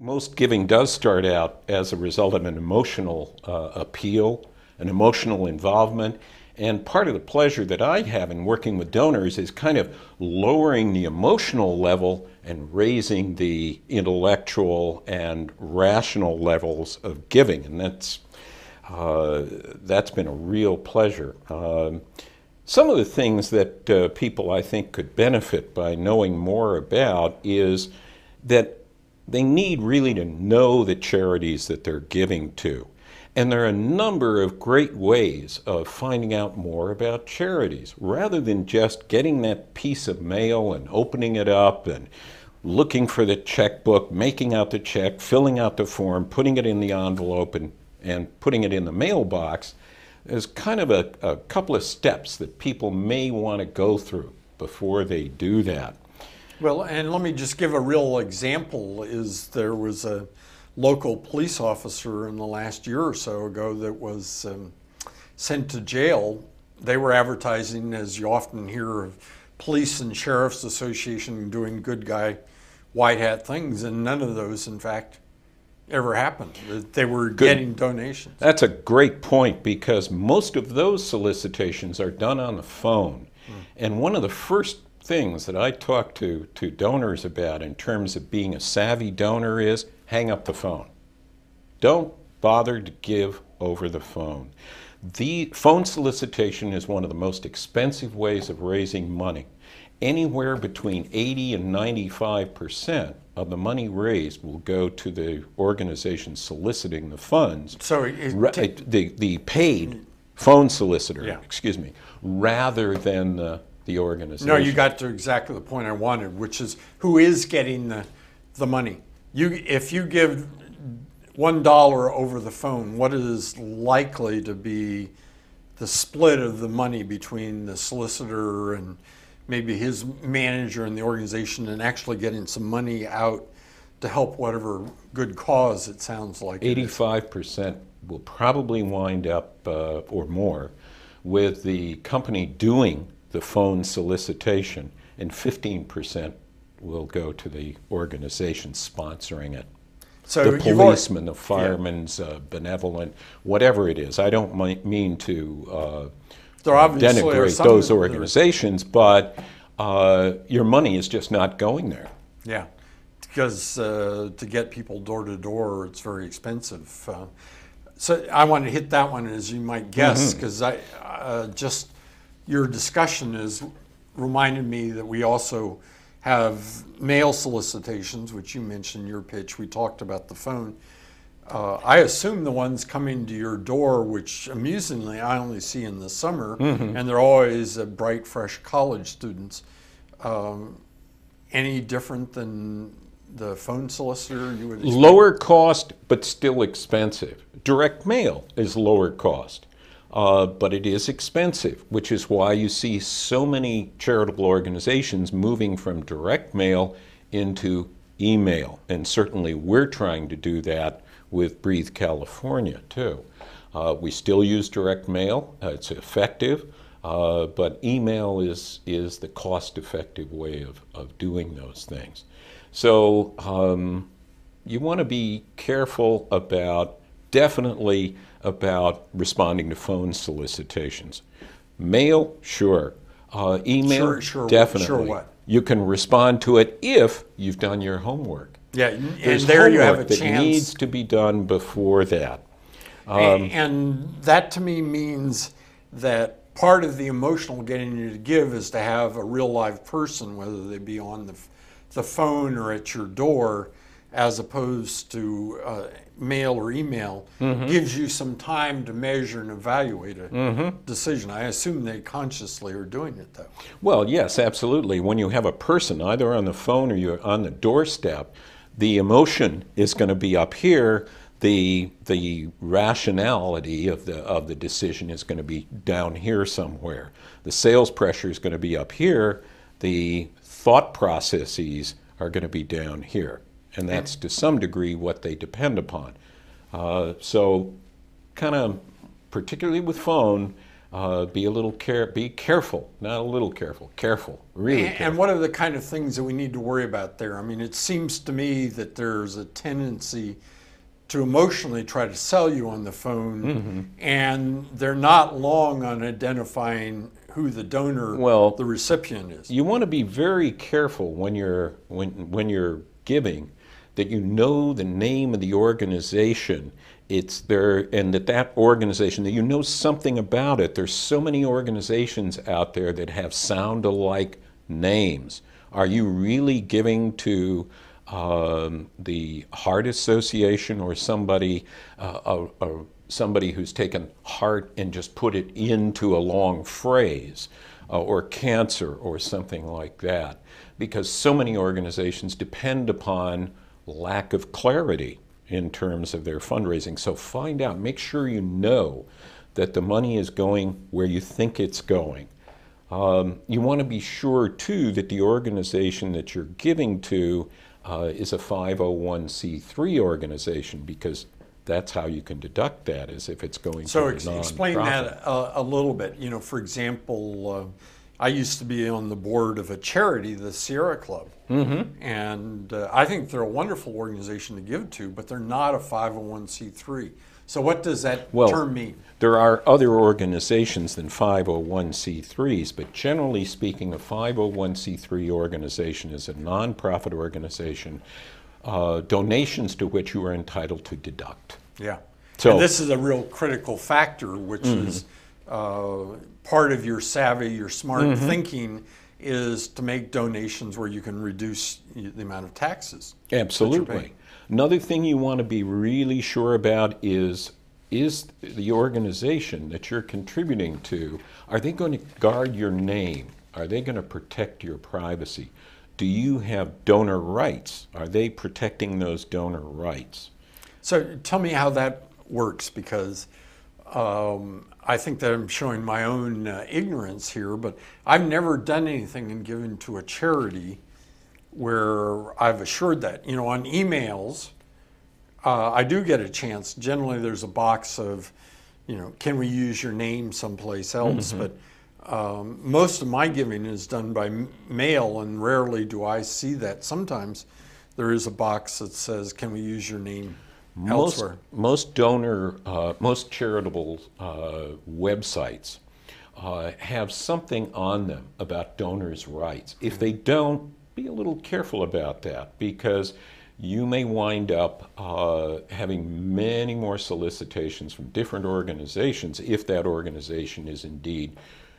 Most giving does start out as a result of an emotional appeal, an emotional involvement. And part of the pleasure that I have in working with donors is kind of lowering the emotional level and raising the intellectual and rational levels of giving. And that's been a real pleasure. Some of the things that people, I think, could benefit by knowing more about is that they need really to know the charities that they're giving to. And there are a number of great ways of finding out more about charities, rather than just getting that piece of mail and opening it up and looking for the checkbook, making out the check, filling out the form, putting it in the envelope, and putting it in the mailbox. There's kind of a couple of steps that people may want to go through before they do that. Well, and let me just give a real example. There was a local police officer in the last year or so ago that was sent to jail. They were advertising, as you often hear, of police and sheriff's association doing good guy, white hat things, and none of those, in fact, ever happened. They were getting donations. That's a great point, because most of those solicitations are done on the phone. And one of the first things that I talk to donors about in terms of being a savvy donor is hang up the phone. Don't bother to give over the phone. The phone solicitation is one of the most expensive ways of raising money. Anywhere between 80 and 95% of the money raised will go to the organization soliciting the funds. So the paid phone solicitor, excuse me, rather than the organization. No, you got to exactly the point I wanted, which is who is getting the money. If you give $1 over the phone, what is likely to be the split of the money between the solicitor and maybe his manager in the organization, and actually getting some money out to help whatever good cause it sounds like? 85% will probably wind up, or more, with the company doing the phone solicitation, and 15% will go to the organization sponsoring it. So the policeman, the fireman's benevolent, whatever it is. I don't mean to denigrate those organizations, but your money is just not going there. Yeah, because to get people door to door, it's very expensive. So I want to hit that one, as you might guess, because just your discussion has reminded me that we also have mail solicitations, which you mentioned in your pitch. We talked about the phone. I assume the ones coming to your door, which amusingly I only see in the summer, and they're always bright, fresh college students, any different than the phone solicitor you would expect? Lower cost, but still expensive. Direct mail is lower cost. But it is expensive, which is why you see so many charitable organizations moving from direct mail into email. And certainly we're trying to do that with Breathe California too. We still use direct mail. It's effective, but email is the cost-effective way of doing those things. So you want to be careful definitely about responding to phone solicitations. Mail, sure. Email, definitely. Sure what? You can respond to it if you've done your homework. Yeah, and There's there you have a homework that chance. needs to be done before that. And that to me means that part of the emotional getting you to give is to have a real live person, whether they be on the phone or at your door, as opposed to mail or email, gives you some time to measure and evaluate a decision. I assume they consciously are doing it though. Well, yes, absolutely. When you have a person either on the phone or you're on the doorstep, the emotion is going to be up here. The rationality of the decision is going to be down here somewhere. The sales pressure is going to be up here. The thought processes are going to be down here. And that's to some degree what they depend upon. So kind of, particularly with phone, be a little be careful, not a little careful, careful, really careful. And what are the kind of things that we need to worry about there? I mean, it seems to me that there's a tendency to emotionally try to sell you on the phone, and they're not long on identifying who the donor, the recipient is. You want to be very careful when you're giving, that you know the name of the organization it's there, and that organization, that you know something about it. There's so many organizations out there that have sound-alike names. Are you really giving to the Heart Association, or somebody somebody who's taken heart and just put it into a long phrase, or cancer or something like that? Because so many organizations depend upon lack of clarity in terms of their fundraising. So find out, make sure you know that the money is going where you think it's going. You want to be sure too that the organization that you're giving to is a 501c3 organization, because that's how you can deduct that, is if it's going to a nonprofit. So explain that a little bit. You know, for example, I used to be on the board of a charity, the Sierra Club, and I think they're a wonderful organization to give to, but they're not a 501c3. So what does that term mean? There are other organizations than 501c3s, but generally speaking, a 501c3 organization is a nonprofit organization, donations to which you are entitled to deduct. Yeah. So, and this is a real critical factor, which is part of your savvy, your smart thinking, is to make donations where you can reduce the amount of taxes. Absolutely. Another thing you want to be really sure about is the organization that you're contributing to, are they going to guard your name? Are they going to protect your privacy? Do you have donor rights? Are they protecting those donor rights? So tell me how that works, because I think that I'm showing my own ignorance here, but I've never done anything and given to a charity where I've assured that. You know, on emails, I do get a chance. Generally, there's a box of, you know, can we use your name someplace else? But most of my giving is done by mail, and rarely do I see that. Sometimes there is a box that says, can we use your name elsewhere? Most charitable websites have something on them about donors' rights. If they don't, be a little careful about that, because you may wind up having many more solicitations from different organizations if that organization is indeed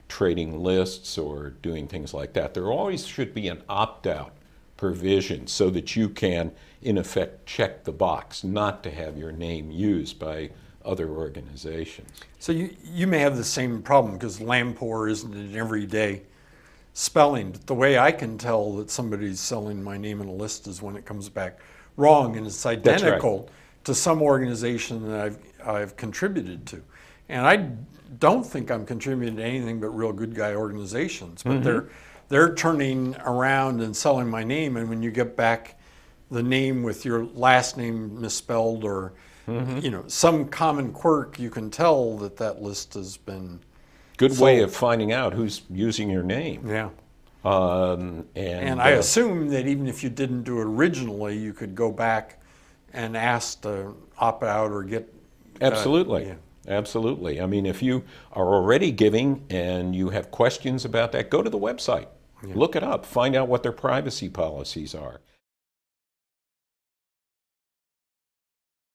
trading lists or doing things like that. There always should be an opt-out provision so that you can, in effect, check the box not to have your name used by other organizations. So you may have the same problem, because Lampor isn't an everyday spelling. The way I can tell that somebody's selling my name in a list is when it comes back wrong, and it's identical to some organization that I've contributed to. And I don't think I'm contributing to anything but real good guy organizations, but they're turning around and selling my name, and when you get back the name with your last name misspelled, or you know, some common quirk, you can tell that that list has been good way of finding out who's using your name. Yeah. And I assume that even if you didn't do it originally, you could go back and ask to opt out or get... Absolutely. Yeah. Absolutely. I mean, if you are already giving and you have questions about that, go to the website. Yeah. Look it up. Find out what their privacy policies are.